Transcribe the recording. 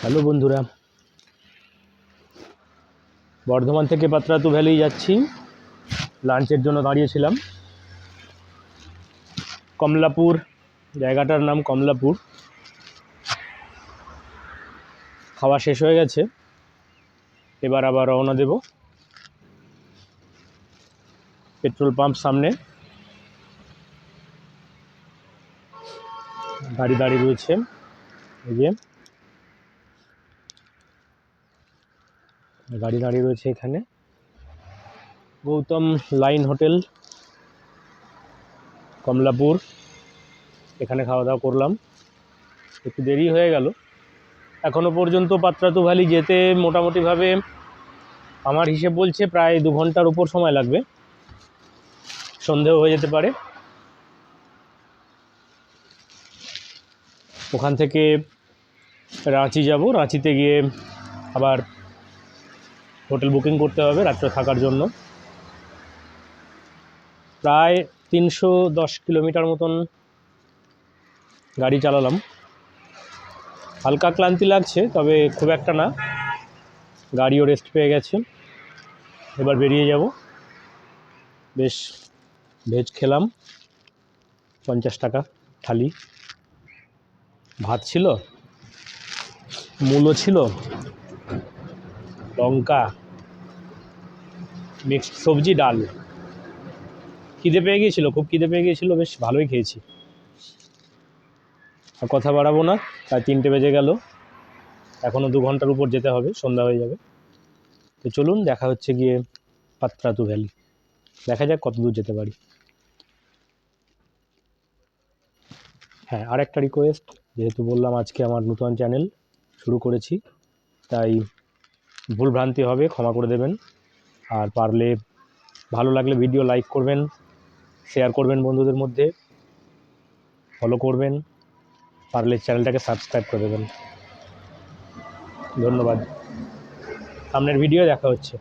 Hello বন্ধুরা, বর্ধমান থেকে Patratu valley যাচ্ছি। লাঞ্চের জন্য দাঁড়িয়েছিলাম। কমলাপুর, জায়গাটার নাম কমলাপুর। খাওয়া শেষ হয়ে গেছে, এবার আবার রওনা দেব। পেট্রোল পাম্প সামনে, গাড়ি দাঁড়িয়ে রয়েছে। এই যে গাড়ি দাঁড়িয়ে রয়েছে এখানে। Gautam line hotel, Kamalapur. এখানে খাওয়া দাওয়া করলাম, একটু দেরি হয়ে গেল। এখনও পর্যন্ত পাত্রাতু ভ্যালি যেতে মোটামুটিভাবে আমার হিসেব বলছে প্রায় 2 ঘন্টার উপর সময় লাগবে। সন্ধেও হয়ে যেতে পারে। ওখান থেকে রাঁচি যাব। রাঁচিতে গিয়ে আবার হোটেল বুকিং করতে হবে রাত্রে থাকার জন্য। প্রায় 310 কিলোমিটার মতন গাড়ি চালালাম। হালকা ক্লান্তি লাগছে, তবে খুব একটা না। গাড়িও রেস্ট পেয়ে গেছে। এবার বেরিয়ে যাব। বেশ ভেজ খেলাম, 50 টাকা থালি। ভাত ছিল, মূলো ছিল, লঙ্কা, মিক্সড সবজি, ডাল। খিদে পেয়ে গিয়েছিল, খুব খিদে পেয়ে গিয়েছিল, বেশ ভালোই খেয়েছি। আর কথা বাড়াবো না, প্রায় 3টে বেজে গেল। এখনও 2 ঘন্টার উপর যেতে হবে, সন্ধ্যা হয়ে যাবে। তো চলুন, দেখা হচ্ছে গিয়ে পাত্রাতু ভ্যালি। দেখা যাক কত দূর যেতে পারি। হ্যাঁ, আর একটা রিকোয়েস্ট, যেহেতু বললাম আজকে আমার নতুন চ্যানেল শুরু করেছি, তাই ভুলভ্রান্তি হবে, ক্ষমা করে দেবেন। আর পারলে ভালো লাগলে ভিডিও লাইক করবেন, শেয়ার করবেন বন্ধুদের মধ্যে, ফলো করবেন, পারলে চ্যানেলটাকে সাবস্ক্রাইব করে দেবেন। ধন্যবাদ। সামনের ভিডিও দেখা হচ্ছে।